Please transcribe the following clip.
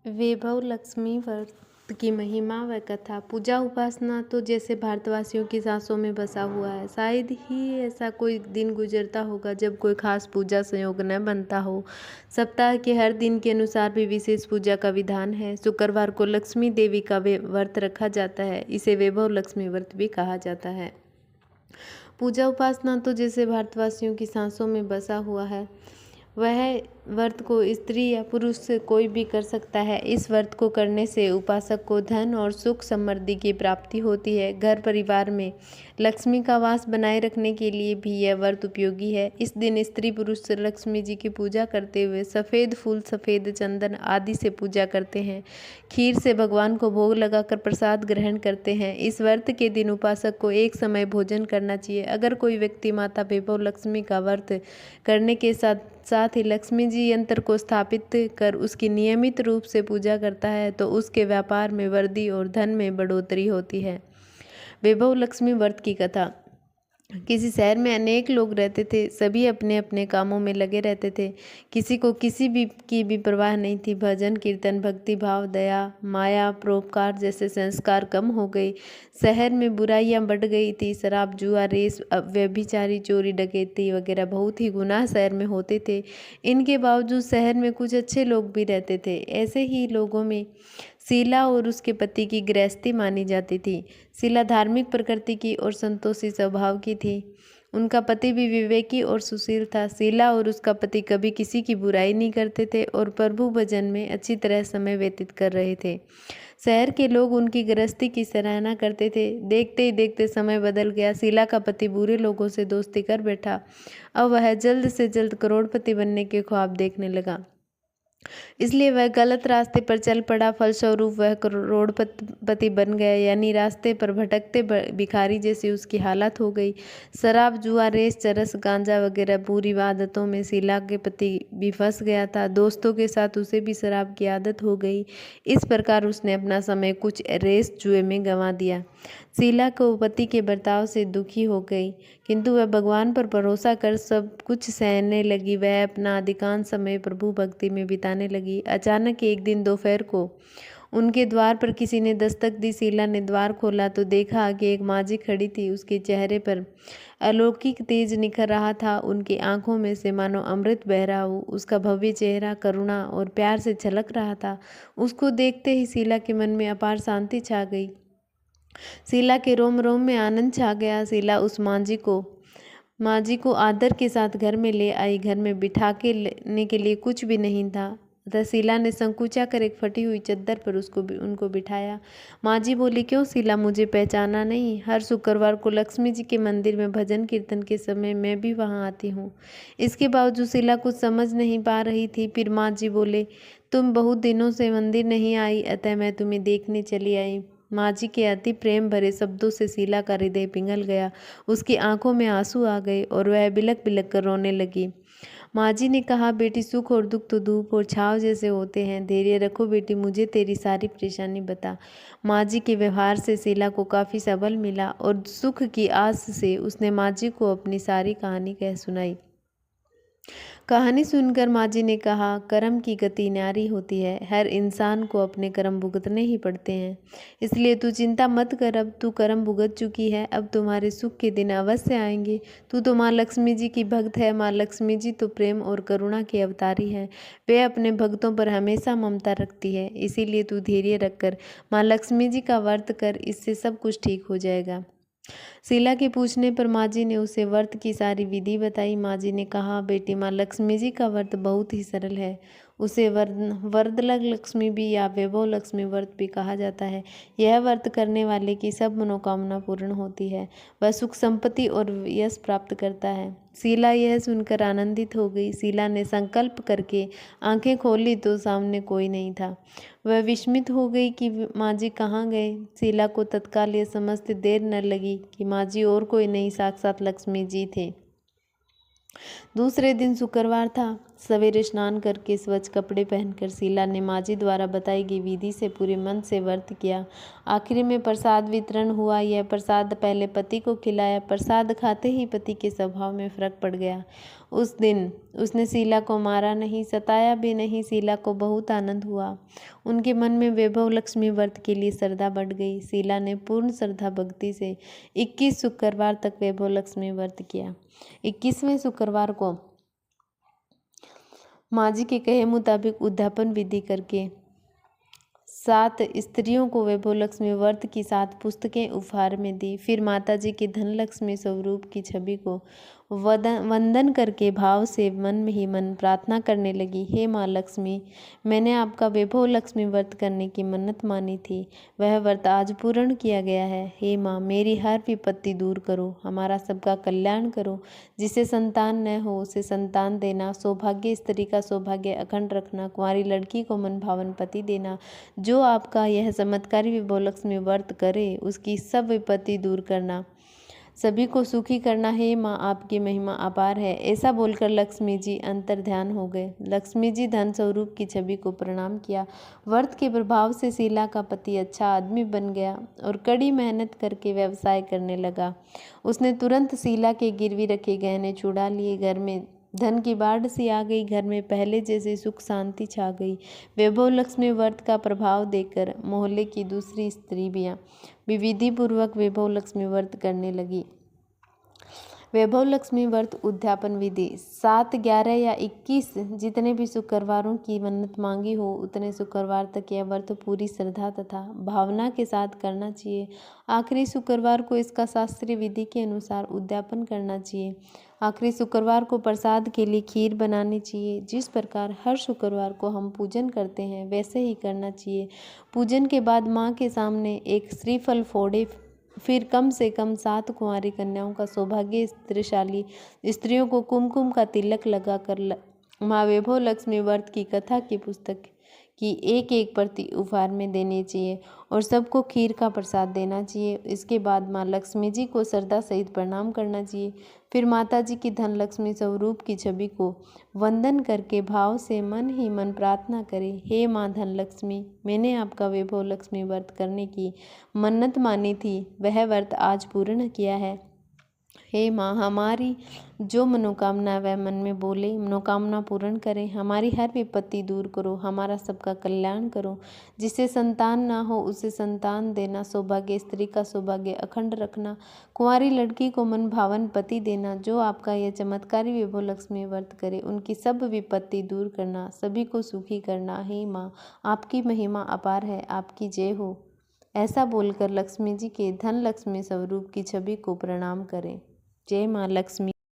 वैभव लक्ष्मी व्रत की महिमा व कथा। पूजा उपासना तो जैसे भारतवासियों की सांसों में बसा हुआ है। शायद ही ऐसा कोई दिन गुजरता होगा जब कोई खास पूजा संयोग न बनता हो। सप्ताह के हर दिन के अनुसार भी विशेष पूजा का विधान है। शुक्रवार को लक्ष्मी देवी का व्रत रखा जाता है। इसे वैभव लक्ष्मी व्रत भी कहा जाता है। पूजा उपासना तो जैसे भारतवासियों की सांसों में बसा हुआ है। वह व्रत को स्त्री या पुरुष से कोई भी कर सकता है। इस व्रत को करने से उपासक को धन और सुख समृद्धि की प्राप्ति होती है। घर परिवार में लक्ष्मी का वास बनाए रखने के लिए भी यह व्रत उपयोगी है। इस दिन स्त्री पुरुष लक्ष्मी जी की पूजा करते हुए सफ़ेद फूल, सफ़ेद चंदन आदि से पूजा करते हैं। खीर से भगवान को भोग लगाकर प्रसाद ग्रहण करते हैं। इस व्रत के दिन उपासक को एक समय भोजन करना चाहिए। अगर कोई व्यक्ति माता वैभव लक्ष्मी का व्रत करने के साथ ही लक्ष्मी जी यंत्र को स्थापित कर उसकी नियमित रूप से पूजा करता है तो उसके व्यापार में वृद्धि और धन में बढ़ोतरी होती है। वैभव लक्ष्मी व्रत की कथा। किसी शहर में अनेक लोग रहते थे। सभी अपने अपने कामों में लगे रहते थे। किसी को किसी भी की भी परवाह नहीं थी। भजन कीर्तन, भक्ति भाव, दया, माया, परोपकार जैसे संस्कार कम हो गए। शहर में बुराइयां बढ़ गई थी। शराब, जुआ, रेस, व्यभिचारी, चोरी, डकैती वगैरह बहुत ही गुनाह शहर में होते थे। इनके बावजूद शहर में कुछ अच्छे लोग भी रहते थे। ऐसे ही लोगों में शीला और उसके पति की गृहस्थी मानी जाती थी। शीला धार्मिक प्रकृति की और संतोषी स्वभाव की थी। उनका पति भी विवेकी और सुशील था। शीला और उसका पति कभी किसी की बुराई नहीं करते थे और प्रभु भजन में अच्छी तरह समय व्यतीत कर रहे थे। शहर के लोग उनकी गृहस्थी की सराहना करते थे। देखते ही देखते समय बदल गया। शीला का पति बुरे लोगों से दोस्ती कर बैठा। अब वह जल्द से जल्द करोड़पति बनने के ख्वाब देखने लगा। इसलिए वह गलत रास्ते पर चल पड़ा। फलस्वरूप वह करोड़पति बन गया, यानी रास्ते पर भटकते भिखारी जैसी उसकी हालत हो गई। शराब, जुआ, रेस, चरस, गांजा वगैरह बुरी आदतों में शीला के पति भी फंस गया था। दोस्तों के साथ उसे भी शराब की आदत हो गई। इस प्रकार उसने अपना समय कुछ रेस जुए में गंवा दिया। शीला को पति के बर्ताव से दुखी हो गई, किंतु वह भगवान पर भरोसा कर सब कुछ सहने लगी। वह अपना अधिकांश समय प्रभु भक्ति में बिताने लगी। अचानक एक दिन दोपहर को उनके द्वार पर किसी ने दस्तक दी। शीला ने द्वार खोला तो देखा कि एक मांझी खड़ी थी। उसके चेहरे पर अलौकिक तेज निखर रहा था। उनकी आंखों में से मानो अमृत बह रहा हो। उसका भव्य चेहरा करुणा और प्यार से झलक रहा था। उसको देखते ही शीला के मन में अपार शांति छा गई। शीला के रोम रोम में आनंद छा गया। शीला उस मांझी को आदर के साथ घर में ले आई। घर में बिठा के लेने के लिए कुछ भी नहीं था, अतः शीला ने संकुचा कर एक फटी हुई चद्दर पर उनको बिठाया। मांझी बोली, क्यों शीला, मुझे पहचाना नहीं? हर शुक्रवार को लक्ष्मी जी के मंदिर में भजन कीर्तन के समय मैं भी वहां आती हूँ। इसके बावजूद शीला कुछ समझ नहीं पा रही थी। फिर मांझी बोले, तुम बहुत दिनों से मंदिर नहीं आई, अतः मैं तुम्हें देखने चली आई। मांझी के अति प्रेम भरे शब्दों से शीला का हृदय पिघल गया। उसकी आंखों में आंसू आ गए और वह बिलक बिलक कर रोने लगी। मांझी ने कहा, बेटी, सुख और दुख तो धूप और छांव जैसे होते हैं। धैर्य रखो बेटी, मुझे तेरी सारी परेशानी बता। मांझी के व्यवहार से शीला को काफ़ी सबल मिला और सुख की आस से उसने मांझी को अपनी सारी कहानी कह सुनाई। कहानी सुनकर मांझी ने कहा, कर्म की गति न्यारी होती है। हर इंसान को अपने कर्म भुगतने ही पड़ते हैं, इसलिए तू चिंता मत कर। अब तू कर्म भुगत चुकी है, अब तुम्हारे सुख के दिन अवश्य आएंगे। तू तो माँ लक्ष्मी जी की भक्त है। माँ लक्ष्मी जी तो प्रेम और करुणा की अवतारी है। वे अपने भक्तों पर हमेशा ममता रखती है। इसीलिए तू धैर्य रखकर माँ लक्ष्मी जी का व्रत कर, इससे सब कुछ ठीक हो जाएगा। शीला के पूछने पर मांझी ने उसे व्रत की सारी विधि बताई। मांझी ने कहा, बेटी, माँ लक्ष्मी जी का व्रत बहुत ही सरल है। उसे वरद लक्ष्मी भी या वैभव लक्ष्मी व्रत भी कहा जाता है। यह व्रत करने वाले की सब मनोकामना पूर्ण होती है। वह सुख संपत्ति और यश प्राप्त करता है। शीला यह सुनकर आनंदित हो गई। शीला ने संकल्प करके आंखें खोली तो सामने कोई नहीं था। वह विस्मित हो गई कि मांझी कहाँ गए। शीला को तत्काल यह समझते देर न लगी कि मांझी और कोई नहीं, साक्षात लक्ष्मी जी थे। दूसरे दिन शुक्रवार था। सवेरे स्नान करके स्वच्छ कपड़े पहनकर शीला ने माँ जी द्वारा बताई गई विधि से पूरे मन से व्रत किया। आखिर में प्रसाद वितरण हुआ। यह प्रसाद पहले पति को खिलाया। प्रसाद खाते ही पति के स्वभाव में फर्क पड़ गया। उस दिन उसने शीला को मारा नहीं, सताया भी नहीं। शीला को बहुत आनंद हुआ। उनके मन में वैभव लक्ष्मी व्रत के लिए श्रद्धा बढ़ गई। शीला ने पूर्ण श्रद्धा भक्ति से 21 शुक्रवार तक वैभव लक्ष्मी व्रत किया। 21वें शुक्रवार को माँ जी के कहे मुताबिक उद्यापन विधि करके 7 स्त्रियों को वैभव लक्ष्मी व्रत की 7 पुस्तकें उपहार में दी। फिर माता जी की धन लक्ष्मी स्वरूप की छवि को वंदन करके भाव से मन में ही मन प्रार्थना करने लगी। हे माँ लक्ष्मी, मैंने आपका वैभव लक्ष्मी व्रत करने की मन्नत मानी थी, वह व्रत आज पूर्ण किया गया है। हे माँ, मेरी हर विपत्ति दूर करो, हमारा सबका कल्याण करो। जिसे संतान न हो उसे संतान देना, सौभाग्य स्त्री का सौभाग्य अखंड रखना, कुंवारी लड़की को मन भावन पति देना। जो आपका यह चमत्कारी वैभव लक्ष्मी व्रत करे उसकी सब विपत्ति दूर करना, सभी को सुखी करना। हे माँ, आपकी महिमा अपार है। ऐसा बोलकर लक्ष्मी जी अंतर ध्यान हो गए। लक्ष्मी जी धन स्वरूप की छवि को प्रणाम किया। व्रत के प्रभाव से शीला का पति अच्छा आदमी बन गया और कड़ी मेहनत करके व्यवसाय करने लगा। उसने तुरंत शीला के गिरवी रखे गहने छुड़ा लिए। घर में धन की बाढ़ सी आ गई। घर में पहले जैसे सुख शांति छा गई। वैभव लक्ष्मी व्रत का प्रभाव देखकर मोहल्ले की दूसरी स्त्री भी विधि पूर्वक वैभव लक्ष्मी व्रत करने लगी। वैभव लक्ष्मी व्रत उद्यापन विधि 7, 11 या 21 जितने भी शुक्रवारों की मन्नत मांगी हो उतने शुक्रवार तक यह व्रत पूरी श्रद्धा तथा भावना के साथ करना चाहिए। आखिरी शुक्रवार को इसका शास्त्रीय विधि के अनुसार उद्यापन करना चाहिए। आखिरी शुक्रवार को प्रसाद के लिए खीर बनानी चाहिए। जिस प्रकार हर शुक्रवार को हम पूजन करते हैं वैसे ही करना चाहिए। पूजन के बाद माँ के सामने एक श्रीफल फोड़े। फिर कम से कम 7 कुंवारी कन्याओं का सौभाग्यशाली स्त्रियों को कुमकुम का तिलक लगाकर माँ वैभव लक्ष्मी व्रत की कथा की पुस्तक की एक प्रति उपहार में देनी चाहिए और सबको खीर का प्रसाद देना चाहिए। इसके बाद माँ लक्ष्मी जी को श्रद्धा सहित प्रणाम करना चाहिए। फिर माता जी की धन लक्ष्मी स्वरूप की छवि को वंदन करके भाव से मन ही मन प्रार्थना करें। हे माँ धन लक्ष्मी, मैंने आपका वैभव लक्ष्मी व्रत करने की मन्नत मानी थी, वह व्रत आज पूर्ण किया है। हे माँ, हमारी जो मनोकामना वह मन में बोले मनोकामना पूर्ण करें। हमारी हर विपत्ति दूर करो, हमारा सबका कल्याण करो। जिसे संतान ना हो उसे संतान देना, सौभाग्य स्त्री का सौभाग्य अखंड रखना, कुंवारी लड़की को मन भावन पति देना। जो आपका यह चमत्कारी वैभव लक्ष्मी व्रत करे उनकी सब विपत्ति दूर करना, सभी को सुखी करना। हे माँ, आपकी महिमा अपार है, आपकी जय हो। ऐसा बोलकर लक्ष्मी जी के धन लक्ष्मी स्वरूप की छवि को प्रणाम करें। जय माँ लक्ष्मी।